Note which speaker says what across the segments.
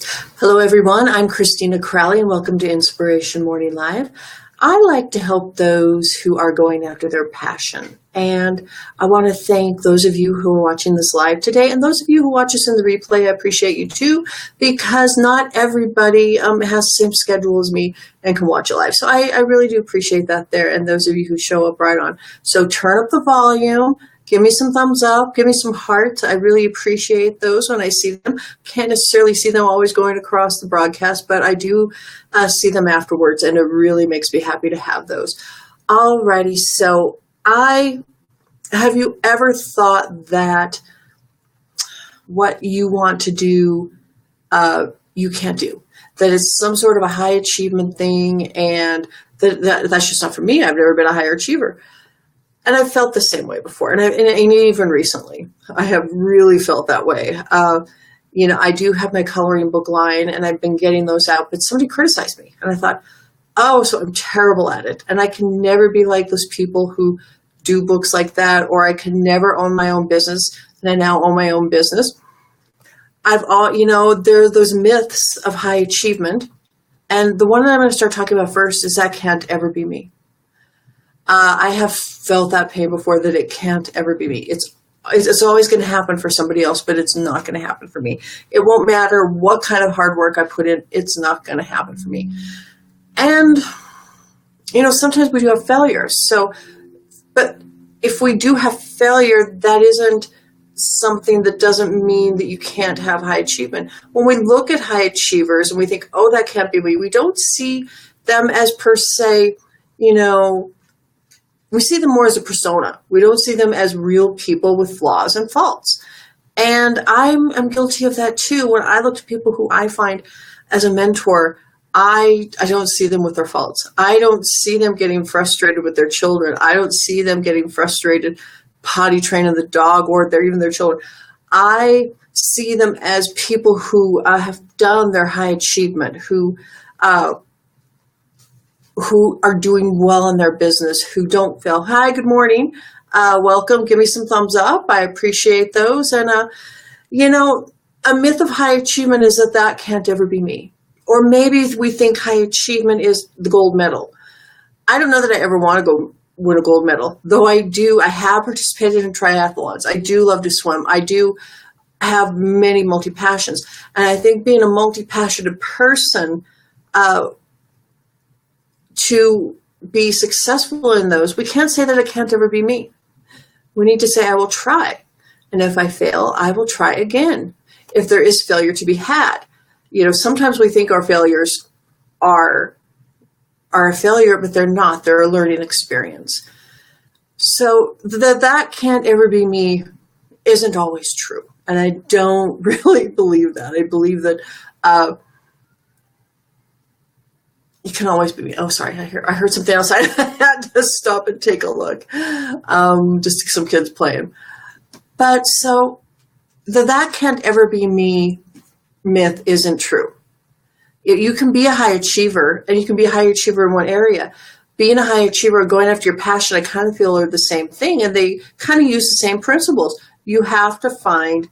Speaker 1: Hello, everyone. I'm Christina Crowley, and welcome to Inspiration Morning Live. I like to help those who are going after their passion. And I want to thank those of you who are watching this live today, and those of you who watch us in the replay. I appreciate you too, because not everybody has the same schedule as me and can watch it live. So I really do appreciate that there, and those of you who show up right on. So turn up the volume. Give me some thumbs up. Give me some hearts. I really appreciate those when I see them. Can't necessarily see them always going across the broadcast, but I do see them afterwards, and it really makes me happy to have those. Alrighty, so have you ever thought that what you want to do, you can't do? That it's some sort of a high achievement thing, and that's just not for me. I've never been a higher achiever. And I've felt the same way before, and even recently, I have really felt that way. I do have my coloring book line, and I've been getting those out, but somebody criticized me, and I thought, oh, so I'm terrible at it, and I can never be like those people who do books like that, or I can never own my own business, and I now own my own business. There are those myths of high achievement, and the one that I'm going to start talking about first is that can't ever be me. I have felt that pain before, that it can't ever be me. It's always going to happen for somebody else, but it's not going to happen for me. It won't matter what kind of hard work I put in. It's not going to happen for me. And, sometimes we do have failures. But if we do have failure, that isn't something that doesn't mean that you can't have high achievement. When we look at high achievers and we think, oh, that can't be me, we don't see them as per se, we see them more as a persona. We don't see them as real people with flaws and faults. And I'm guilty of that too. When I look to people who I find as a mentor, I don't see them with their faults. I don't see them getting frustrated with their children. I don't see them getting frustrated potty training the dog or even their children. I see them as people who have done their high achievement, who are doing well in their business, who don't fail. Hi, good morning. Welcome. Give me some thumbs up. I appreciate those. And, a myth of high achievement is that can't ever be me. Or maybe we think high achievement is the gold medal. I don't know that I ever want to go win a gold medal, though I have participated in triathlons. I do love to swim. I do have many multi-passions. And I think being a multi-passionate person, to be successful in those, we can't say that it can't ever be me. We need to say, I will try. And if I fail, I will try again. If there is failure to be had. Sometimes we think our failures are a failure, but they're not. They're a learning experience. So that can't ever be me isn't always true. And I don't really believe that. I believe that it can always be me. Oh, sorry. I heard something else. I had to stop and take a look. Just some kids playing. But so that can't ever be me myth isn't true. You can be a high achiever, and you can be a high achiever in one area. Being a high achiever and going after your passion, I kind of feel are the same thing, and they kind of use the same principles. You have to find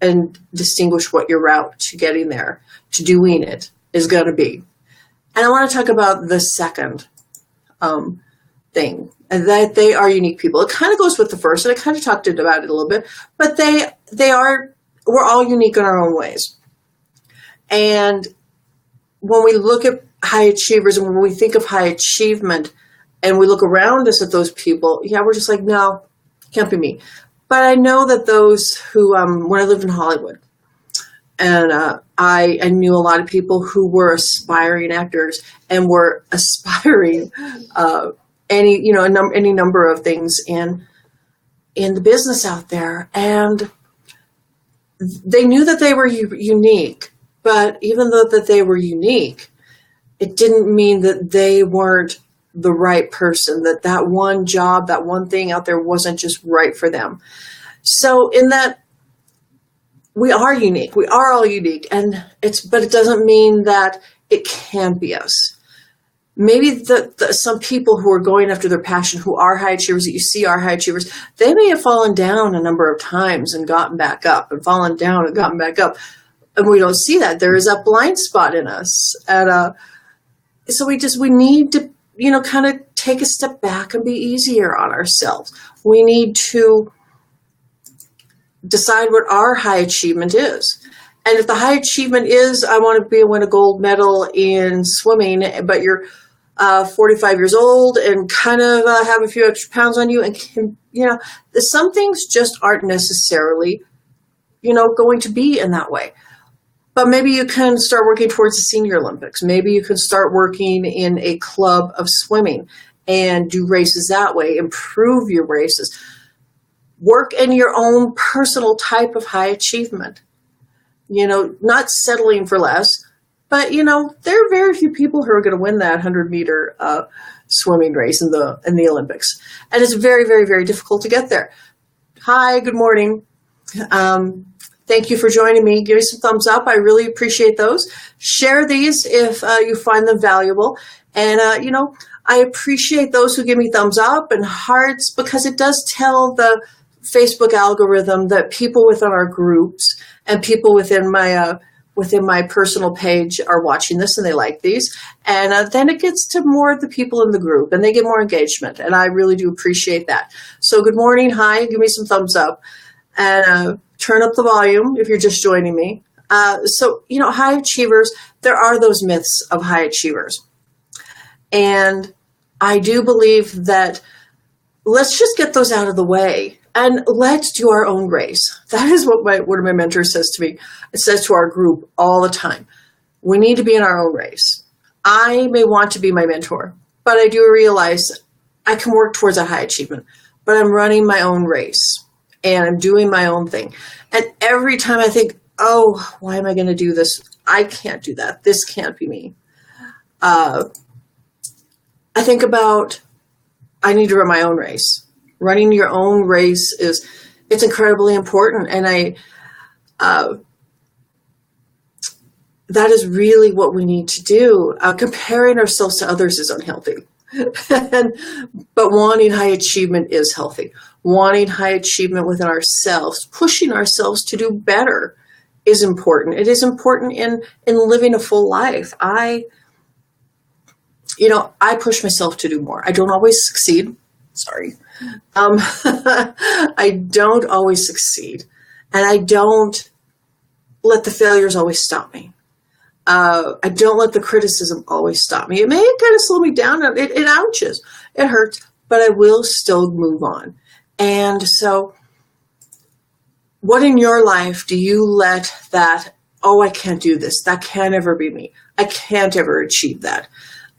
Speaker 1: and distinguish what your route to getting there, to doing it, is going to be. And I want to talk about the second thing, and that they are unique people. It kind of goes with the first, and I kind of talked about it a little bit, but we're all unique in our own ways. And when we look at high achievers and when we think of high achievement and we look around us at those people, we're just like, no, can't be me. But I know that those who, when I lived in Hollywood, and I knew a lot of people who were aspiring actors and were aspiring any number of things in the business out there, and they knew that they were unique. But even though that they were unique, it didn't mean that they weren't the right person, that one job, that one thing out there wasn't just right for them. So in that, we are unique. We are all unique, but it doesn't mean that it can't be us. Maybe some people who are going after their passion, who are high achievers, that you see are high achievers, they may have fallen down a number of times and gotten back up, and fallen down and gotten back up. And we don't see that. There is a blind spot in us. And so we need to, kind of take a step back and be easier on ourselves. We need to decide what our high achievement is. And if the high achievement is, I want to win a gold medal in swimming, but you're 45 years old and kind of have a few extra pounds on you, and some things just aren't necessarily, going to be in that way. But maybe you can start working towards the Senior Olympics. Maybe you can start working in a club of swimming and do races that way, improve your races. Work in your own personal type of high achievement. Not settling for less, but, there are very few people who are going to win that 100-meter swimming race in the Olympics. And it's very, very, very difficult to get there. Hi, good morning. Thank you for joining me. Give me some thumbs up. I really appreciate those. Share these if you find them valuable. And, I appreciate those who give me thumbs up and hearts, because it does tell the Facebook algorithm that people within our groups and people within my personal page are watching this and they like these. And then it gets to more of the people in the group and they get more engagement. And I really do appreciate that. So good morning. Hi. Give me some thumbs up. And turn up the volume if you're just joining me. So, high achievers, there are those myths of high achievers. And I do believe that let's just get those out of the way and let's do our own race. That is what one of my mentors says to me. It says to our group all the time. We need to be in our own race. I may want to be my mentor, but I do realize I can work towards a high achievement, but I'm running my own race. And I'm doing my own thing. And every time I think, oh, why am I going to do this? I can't do that. This can't be me. I think about, I need to run my own race. Running your own race it's incredibly important. And that is really what we need to do. Comparing ourselves to others is unhealthy. But wanting high achievement is healthy. Wanting high achievement within ourselves, pushing ourselves to do better is important. It is important in living a full life. I push myself to do more. I don't always succeed. Sorry. I don't always succeed. And I don't let the failures always stop me. I don't let the criticism always stop me. It may kind of slow me down. It ouches. It hurts, but I will still move on. And so what in your life do you let that, oh, I can't do this. That can't ever be me. I can't ever achieve that.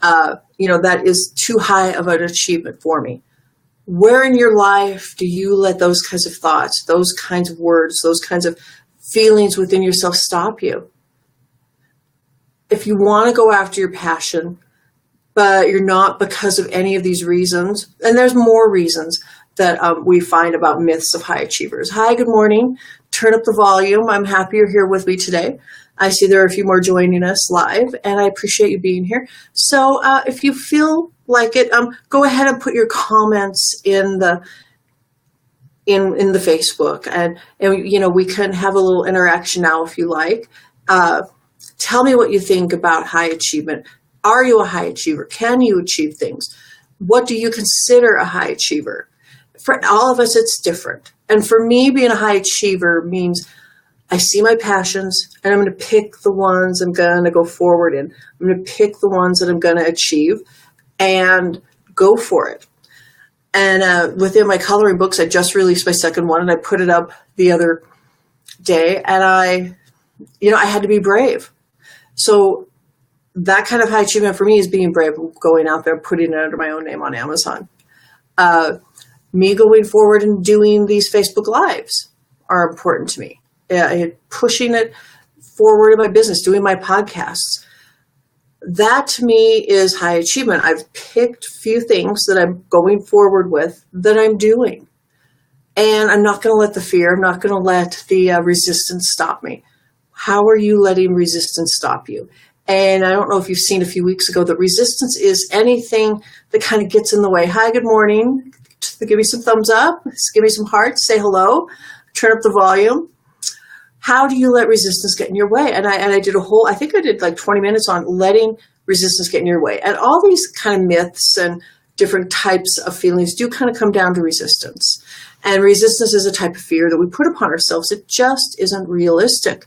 Speaker 1: That is too high of an achievement for me. Where in your life do you let those kinds of thoughts, those kinds of words, those kinds of feelings within yourself stop you? If you want to go after your passion, but you're not because of any of these reasons, and there's more reasons that we find about myths of high achievers. Hi, good morning. Turn up the volume. I'm happy you're here with me today. I see there are a few more joining us live, and I appreciate you being here. So if you feel like it, go ahead and put your comments in the Facebook, and we can have a little interaction now if you like. Tell me what you think about high achievement. Are you a high achiever? Can you achieve things? What do you consider a high achiever? For all of us, it's different. And for me, being a high achiever means I see my passions and I'm going to pick the ones I'm going to go forward in. I'm going to pick the ones that I'm going to achieve and go for it. And within my coloring books, I just released my second one and I put it up the other day, and I had to be brave. So that kind of high achievement for me is being brave, going out there, putting it under my own name on Amazon. Me going forward and doing these Facebook Lives are important to me. Pushing it forward in my business, doing my podcasts. That to me is high achievement. I've picked a few things that I'm going forward with that I'm doing. And I'm not going to let the fear, I'm not going to let the resistance stop me. How are you letting resistance stop you? And I don't know if you've seen a few weeks ago that resistance is anything that kind of gets in the way. Hi, good morning. Give me some thumbs up. Give me some hearts. Say hello. Turn up the volume. how do you let resistance get in your way? And I did I think I did like 20 minutes on letting resistance get in your way. And all these kind of myths and different types of feelings do kind of come down to resistance. And resistance is a type of fear that we put upon ourselves. It just isn't realistic.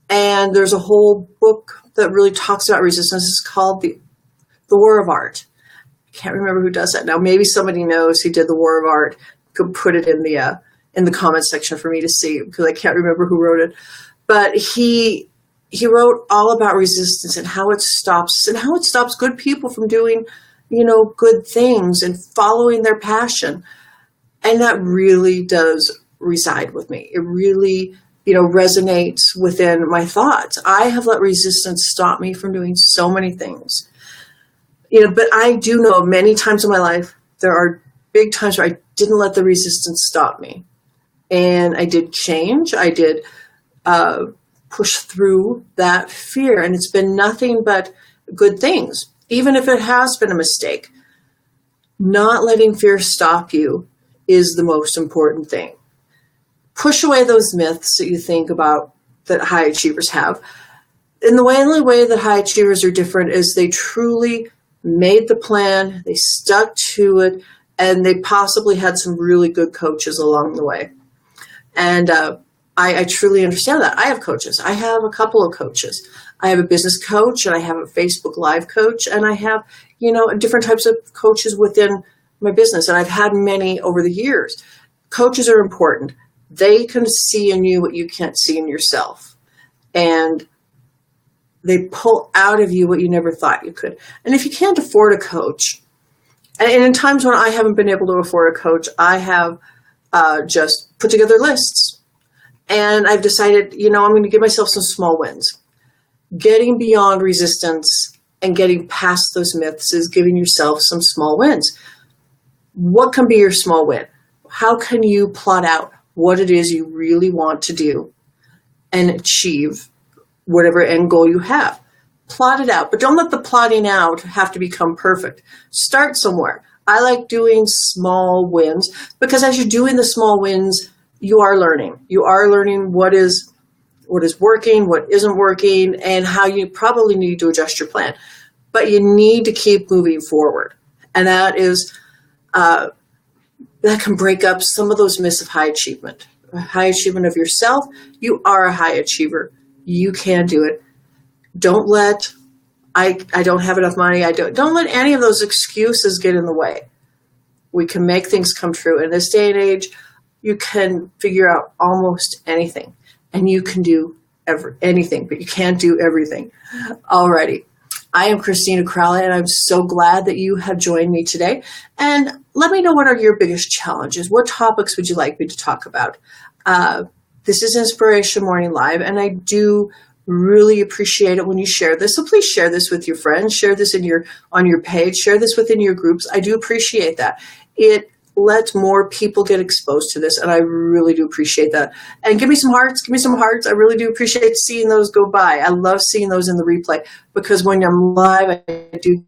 Speaker 1: And there's a whole book that really talks about resistance. It's called The War of Art. I can't remember who does that now. Maybe somebody knows who did The War of Art. Could put it in the comments section for me to see, because I can't remember who wrote it. But he wrote all about resistance and how it stops good people from doing, good things and following their passion. And that really does reside with me. It really, resonates within my thoughts. I have let resistance stop me from doing so many things. But I do know many times in my life, there are big times where I didn't let the resistance stop me. And I did change. I did push through that fear. And it's been nothing but good things, even if it has been a mistake. Not letting fear stop you is the most important thing. Push away those myths that you think about that high achievers have. And the only way that high achievers are different is they truly made the plan, they stuck to it, and they possibly had some really good coaches along the way. And I truly understand that. I have coaches. I have a couple of coaches. I have a business coach, and I have a Facebook Live coach, and I have, different types of coaches within my business. And I've had many over the years. Coaches are important. They can see in you what you can't see in yourself. And they pull out of you what you never thought you could. And if you can't afford a coach, and in times when I haven't been able to afford a coach, I have just put together lists. And I've decided, I'm going to give myself some small wins. Getting beyond resistance and getting past those myths is giving yourself some small wins. What can be your small win? How can you plot out what it is you really want to do and achieve whatever end goal you have? Plot it out, but don't let the plotting out have to become perfect. Start somewhere. I like doing small wins because as you're doing the small wins, you are learning. You are learning what is working, what isn't working, and how you probably need to adjust your plan. But you need to keep moving forward. And that is, that can break up some of those myths of high achievement. High achievement of yourself. You are a high achiever. You can do it. Don't let, I don't have enough money. Don't let any of those excuses get in the way. We can make things come true. In this day and age, you can figure out almost anything, and you can do anything, but you can't do everything. Alrighty. I am Christina Crowley, and I'm so glad that you have joined me today. And let me know, what are your biggest challenges? What topics would you like me to talk about? This is Inspiration Morning Live, and I do really appreciate it when you share this. So please share this with your friends. Share this on your page. Share this within your groups. I do appreciate that. It lets more people get exposed to this, and I really do appreciate that. And give me some hearts. Give me some hearts. I really do appreciate seeing those go by. I love seeing those in the replay because when I'm live, I do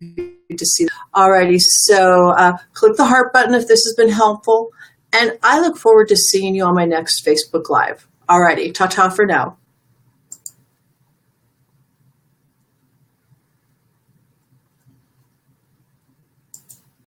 Speaker 1: get to see them. Alrighty, so click the heart button if this has been helpful, and I look forward to seeing you on my next Facebook Live. Alrighty, ta-ta for now.